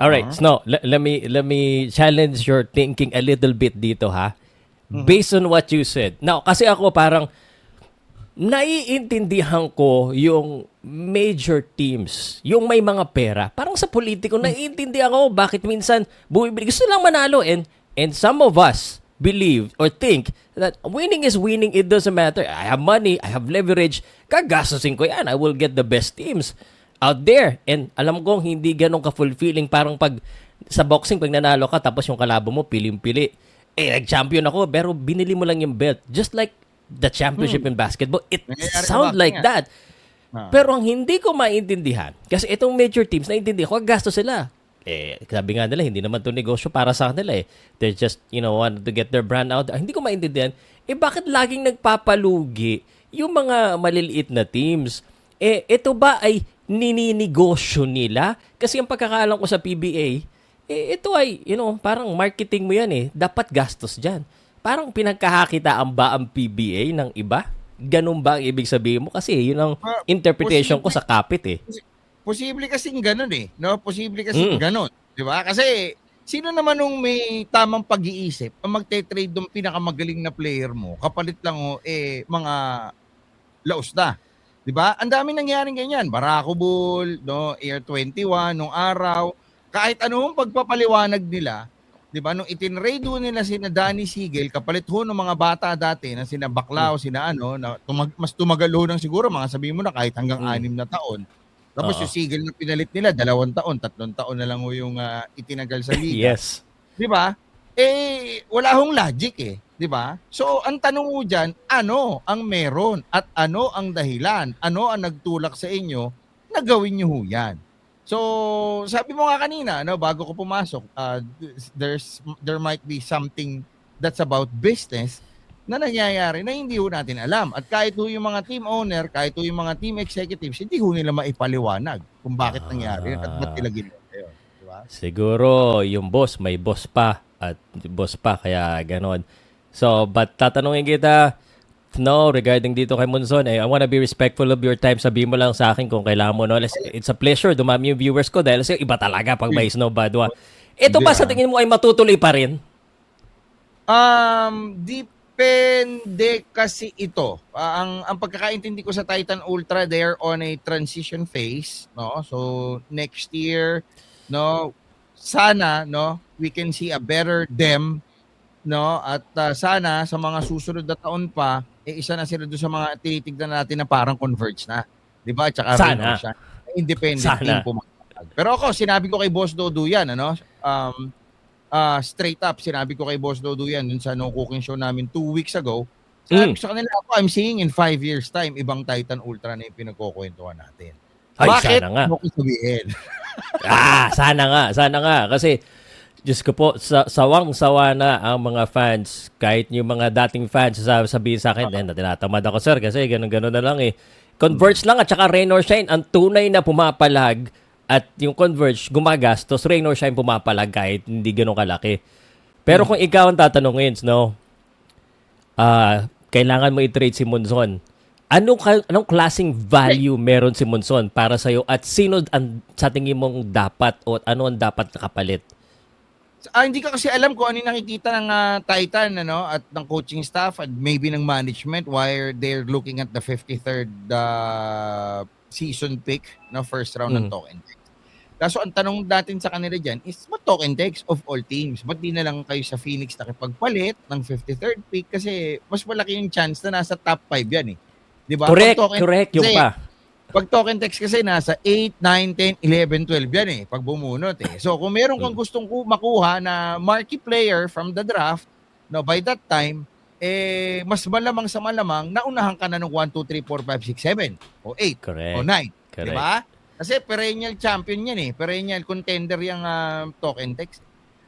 All right, Snow, let me challenge your thinking a little bit dito ha. Based on what you said. Now, kasi ako parang naiintindihan ko yung major teams, yung may mga pera. Parang sa politiko, naiintindihan ko bakit minsan bumibili. Gusto lang manalo and some of us believe or think that winning is winning. It doesn't matter. I have money, I have leverage. Gagastusin ko yan. I will get the best teams out there. And alam kong hindi ganun ka-fulfilling. Parang pag sa boxing, pag nanalo ka, tapos yung kalabo mo, piling-pili. Nag-champion ako, pero binili mo lang yung belt. Just like the championship in basketball. It sound like that. Pero ang hindi ko maintindihan, kasi itong major teams, naiintindihan ko, gasto sila. Sabi nga nila, hindi naman to negosyo para sa kanila eh. They're just, want to get their brand out. Hindi ko maintindihan, bakit laging nagpapalugi yung mga maliliit na teams? Ito ba ay nininegosyo nila? Kasi ang pagkakaalam ko sa PBA, ito ay, parang marketing mo yan eh. Dapat gastos dyan. Parang pinagkakakitaan ba ang PBA ng iba? Ganun ba ang ibig sabihin mo? Kasi yun ang interpretation ko sa kapit eh. Posible kasing ganun eh. No? Posible kasing ganun. Di ba? Kasi sino naman nung may tamang pag-iisip ang magte-trade ng pinakamagaling na player mo kapalit lang mga laos na. Di ba? Ang dami nangyaring ganyan. Barako Bull, no? Air 21, nung araw. Kahit anong pagpapaliwanag nila, di ba, nung itinrade nila sina Danny Sigel, kapalit ho ng mga bata dati na sina Baclao, sina na mas tumagal ho ng siguro, mga sabihin mo na kahit hanggang 6 na taon. Tapos yung Sigel na pinalit nila, 2 taon, 3 taon na lang ho yung itinagal sa liga. Yes. Di ba? Wala hong logic eh. Di ba? So, ang tanong mo dyan, ano ang meron at ano ang dahilan? Ano ang nagtulak sa inyo na gawin nyo ho yan? So, sabi mo nga kanina, bago ko pumasok, there might be something that's about business na nangyayari na hindi ho natin alam. At kahit ho yung mga team owner, kahit ho yung mga team executives, hindi ho nila maipaliwanag kung bakit nangyari at ba't nila ginawa yun. Diba? Siguro, yung boss, may boss pa at boss pa, kaya ganon. So, but tatanungin kita, no, regarding dito kay Monzon, I wanna be respectful of your time. Sabihin mo lang sa akin kung kailangan mo. No? It's a pleasure. Dumami yung viewers ko dahil iba talaga pag may Snow Badwa. Ito ba sa tingin mo ay matutuloy pa rin? Depende kasi ito. Ang pagkakaintindi ko sa Titan Ultra, they're on a transition phase. No? So, next year, no, sana, no, we can see a better them. No? At sana sa mga susunod na taon pa, isa na sila doon sa mga tinitignan natin na parang converge na. Di ba? Tsaka sana. Siya. Independent team pumatag. Pero ako, sinabi ko kay Boss Dodo yan, straight up, sinabi ko kay Boss Dodo yan dun sa No Cooking Show namin 2 weeks ago. Sabi ko sa kanila, I'm seeing in 5 years time, ibang Titan Ultra na yung pinagkukwentuhan natin. Ay, bakit? Sana nga. Ano ko sabihin? Sana nga. Kasi, Diyos ko po, sawang-sawa na ang mga fans. Kahit yung mga dating fans, sabihin sa akin, tinatamad ako, sir, kasi ganun-ganun na lang eh. Converge lang at saka Rain or Shine, ang tunay na pumapalag at yung Converge, gumagastos, Rain or Shine pumapalag kahit hindi ganun kalaki. Pero kung ikaw ang tatanungin, no, kailangan mo i-trade si Monzon. Anong klaseng value meron si Monzon para sa'yo at sino sa tingin mong dapat o ano ang dapat nakapalit? Hindi ka kasi alam kung ano yung nakikita ng Titan at ng coaching staff at maybe ng management while they're looking at the 53rd season pick first round ng token takes. Kaso ang tanong natin sa kanila dyan is what token takes of all teams? Ba't di na lang kayo sa Phoenix nakipagpalit ng 53rd pick kasi mas malaki yung chance na nasa top 5 yan eh. Diba? Correct yung pa. Pag token text kasi nasa 8, 9, 10, 11, 12 yan eh, pag bumunot eh. So kung meron kang gustong makuha na marquee player from the draft, by that time, mas malamang sa malamang, naunahan ka na ng 1, 2, 3, 4, 5, 6, 7, o 8, Correct. o 9. Diba? Kasi perennial champion yan eh. Perennial contender yung token text.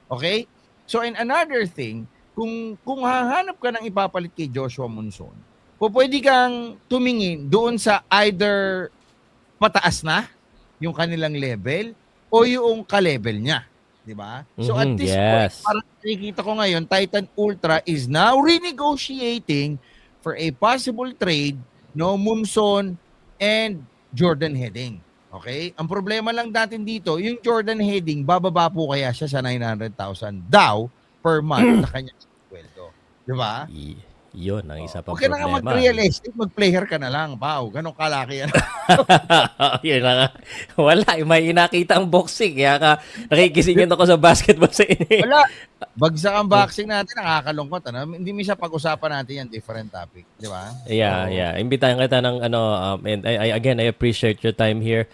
Okay? So and another thing, kung hahanap ka ng ipapalit kay Joshua Monzon, pwede kang tumingin doon sa either pataas na yung kanilang level o yung ka-level niya. Diba? So at this point, parang nakikita ko ngayon, Titan Ultra is now renegotiating for a possible trade, Monzon and Jordan Heading. Okay? Ang problema lang natin dito, yung Jordan Heading, bababa po kaya siya sa 900,000 daw per month na kanyang sweldo. Di ba? Yun ang isa pang Huwag ka na nga problema. mag-real estate, mag-player ka na lang, Pao. Ganon kalaki yan. Yun na nga. Wala, may inakita ang boxing. Kaya ka nakikisingin ako sa basketball sa inyo. Wala. Bagsak ang boxing natin, nakakalungkot. Ano? Hindi minsan pag-usapan natin yan, different topic. Di ba? Yeah. Imbitahan kita ng and again, I appreciate your time here.